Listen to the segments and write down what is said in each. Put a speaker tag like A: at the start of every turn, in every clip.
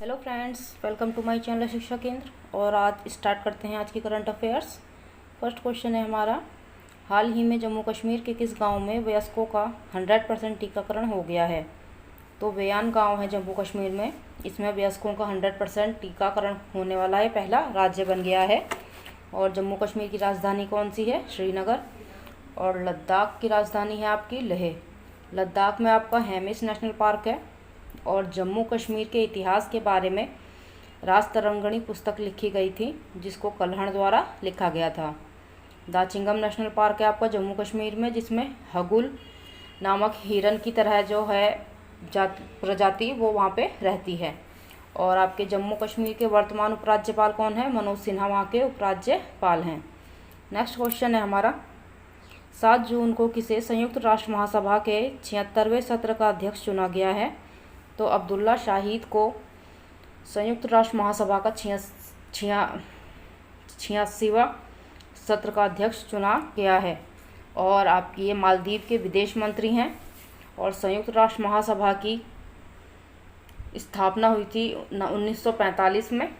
A: Hello friends, welcome to my channel Shiksha Kendra. और आज start करते हैं आज की करंट अफेयर्स। फर्स्ट क्वेश्चन है हमारा, हाल ही में जम्मू कश्मीर के किस गांव में वयस्कों का 100% टीकाकरण हो गया है? तो बयान गांव है जम्मू कश्मीर में, इसमें वयस्कों का 100% टीकाकरण होने वाला है, पहला राज्य बन गया है। और जम्मू कश्मीर की राजधानी कौन सी है? श्रीनगर। और लद्दाख की राजधानी है आपकी लेह। लद्दाख में आपका हेमिस नेशनल पार्क है। और जम्मू कश्मीर के इतिहास के बारे में राजतरंगिणी पुस्तक लिखी गई थी, जिसको कल्हण द्वारा लिखा गया था। दाचिंगम नेशनल पार्क है आपका जम्मू कश्मीर में, जिसमें हगुल नामक हिरन की तरह जो है प्रजाति वो वहाँ पे रहती है। और आपके जम्मू कश्मीर के वर्तमान उपराज्यपाल कौन है? मनोज सिन्हा वहाँ के उपराज्यपाल हैं। नेक्स्ट क्वेश्चन है हमारा, 7 जून को किसे संयुक्त राष्ट्र महासभा के 76वें सत्र का अध्यक्ष चुना गया है? तो अब्दुल्ला शाहिद को संयुक्त राष्ट्र महासभा का 86वां सत्र का अध्यक्ष चुना गया है। और आपकी ये मालदीव के विदेश मंत्री हैं। और संयुक्त राष्ट्र महासभा की स्थापना हुई थी 1945 में।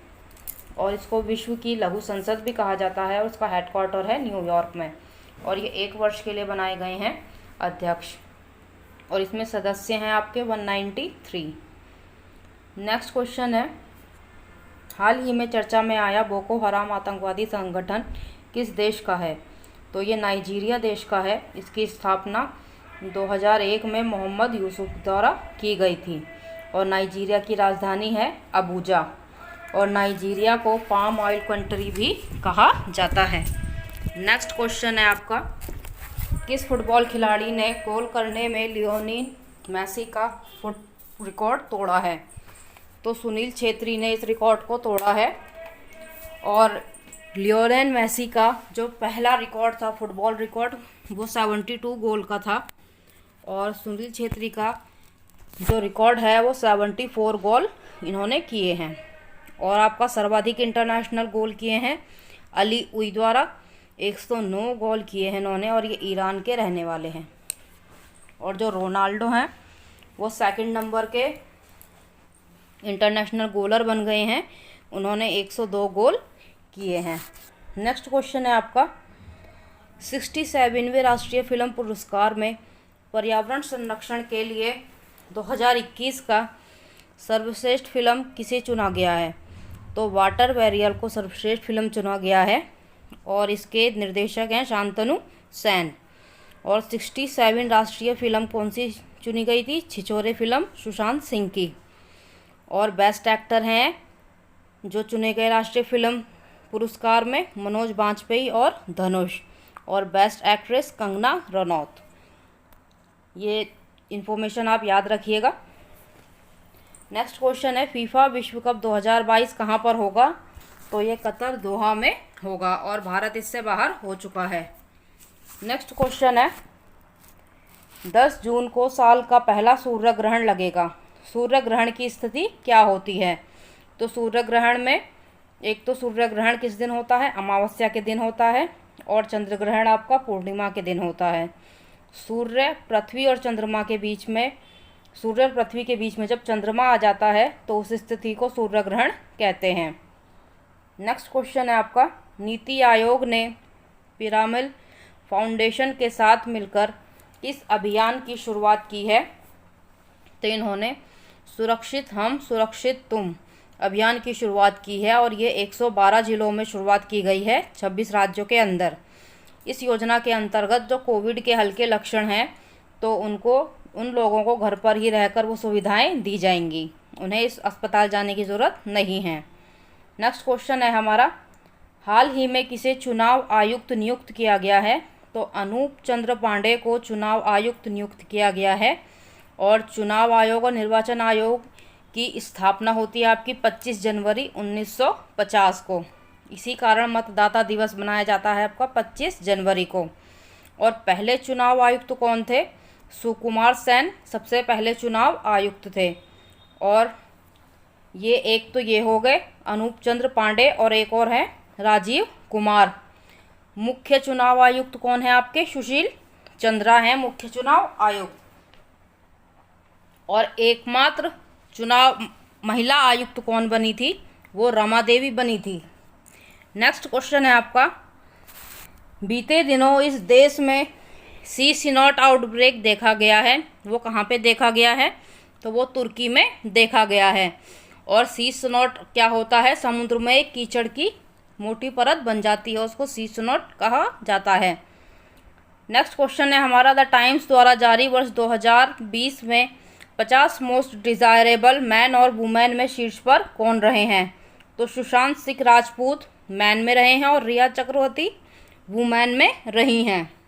A: और इसको विश्व की लघु संसद भी कहा जाता है। और उसका हेडक्वार्टर है न्यूयॉर्क में। और ये 1 वर्ष के लिए बनाए गए हैं अध्यक्ष। और इसमें सदस्य हैं आपके 193। नेक्स्ट क्वेश्चन है, हाल ही में चर्चा में आया बोको हराम आतंकवादी संगठन किस देश का है? तो ये नाइजीरिया देश का है। इसकी स्थापना 2001 में मोहम्मद यूसुफ द्वारा की गई थी। और नाइजीरिया की राजधानी है अबूजा। और नाइजीरिया को पाम ऑयल कंट्री भी कहा जाता है। नेक्स्ट क्वेश्चन है आपका, किस फुटबॉल खिलाड़ी ने गोल करने में लियोनेल मेसी का रिकॉर्ड तोड़ा है? तो सुनील छेत्री ने इस रिकॉर्ड को तोड़ा है। और लियोनेल मेसी का जो पहला रिकॉर्ड था, फुटबॉल रिकॉर्ड, वो 72 गोल का था। और सुनील छेत्री का जो रिकॉर्ड है वो 74 गोल इन्होंने किए हैं। और आपका सर्वाधिक इंटरनेशनल गोल किए हैं अली उई द्वारा, 109 गोल किए हैं इन्होंने। और ये ईरान के रहने वाले हैं। और जो रोनाल्डो हैं वो 2nd नंबर के इंटरनेशनल गोलर बन गए हैं, उन्होंने 102 गोल किए हैं। नेक्स्ट क्वेश्चन है आपका, 67वें राष्ट्रीय फिल्म पुरस्कार में पर्यावरण संरक्षण के लिए 2021 का सर्वश्रेष्ठ फिल्म किसे चुना गया है? तो वाटर बैरियर को सर्वश्रेष्ठ फिल्म चुना गया है। और इसके निर्देशक हैं शांतनु सेन। और 67 राष्ट्रीय फिल्म कौन सी चुनी गई थी? छिछोरे फिल्म सुशांत सिंह की। और बेस्ट एक्टर हैं जो चुने गए राष्ट्रीय फिल्म पुरस्कार में मनोज बाजपेयी और धनुष। और बेस्ट एक्ट्रेस कंगना रनौत। ये इन्फॉर्मेशन आप याद रखिएगा। नेक्स्ट क्वेश्चन है, फीफा विश्व कप 2022 कहाँ पर होगा? तो ये कतर दोहा में होगा। और भारत इससे बाहर हो चुका है। नेक्स्ट क्वेश्चन है, 10 जून को साल का पहला सूर्य ग्रहण लगेगा। सूर्य ग्रहण की स्थिति क्या होती है? तो सूर्य ग्रहण में एक तो सूर्य ग्रहण किस दिन होता है? अमावस्या के दिन होता है। और चंद्र ग्रहण आपका पूर्णिमा के दिन होता है। सूर्य पृथ्वी और चंद्रमा के बीच में, सूर्य और पृथ्वी के बीच में जब चंद्रमा आ जाता है तो उस स्थिति को सूर्य ग्रहण कहते हैं। नेक्स्ट क्वेश्चन है आपका, नीति आयोग ने पिरामिड फाउंडेशन के साथ मिलकर इस अभियान की शुरुआत की है? तो इन्होंने सुरक्षित हम सुरक्षित तुम अभियान की शुरुआत की है। और ये 112 जिलों में शुरुआत की गई है, 26 राज्यों के अंदर। इस योजना के अंतर्गत जो कोविड के हल्के लक्षण हैं तो उन लोगों को घर पर ही रहकर वो सुविधाएं दी जाएंगी, उन्हें इस अस्पताल जाने की ज़रूरत नहीं है। नेक्स्ट क्वेश्चन है हमारा, हाल ही में किसे चुनाव आयुक्त नियुक्त किया गया है? तो अनूप चंद्र पांडे को चुनाव आयुक्त नियुक्त किया गया है। और चुनाव आयोग और निर्वाचन आयोग की स्थापना होती है आपकी 25 जनवरी 1950 को। इसी कारण मतदाता दिवस मनाया जाता है आपका 25 जनवरी को। और पहले चुनाव आयुक्त कौन थे? सुकुमार सेन सबसे पहले चुनाव आयुक्त थे। और ये एक तो ये हो गए अनूप चंद्र पांडे, और एक और है राजीव कुमार। मुख्य चुनाव आयुक्त कौन है आपके? सुशील चंद्रा हैं मुख्य चुनाव आयुक्त। और एकमात्र चुनाव महिला आयुक्त कौन बनी थी? वो रमा देवी बनी थी। नेक्स्ट क्वेश्चन है आपका, बीते दिनों इस देश में सी सिनोट आउटब्रेक देखा गया है, वो कहाँ पे देखा गया है? तो वो तुर्की में देखा गया है। और सी सिनोट क्या होता है? समुद्र में एक कीचड़ की मोटी परत बन जाती है, उसको सी सिनोट कहा जाता है। नेक्स्ट क्वेश्चन है हमारा, द टाइम्स द्वारा जारी वर्ष 2020 में 50 मोस्ट डिज़ायरेबल मैन और वुमेन में शीर्ष पर कौन रहे हैं? तो सुशांत सिंह राजपूत मैन में रहे हैं और रिया चक्रवर्ती वुमेन में रही हैं।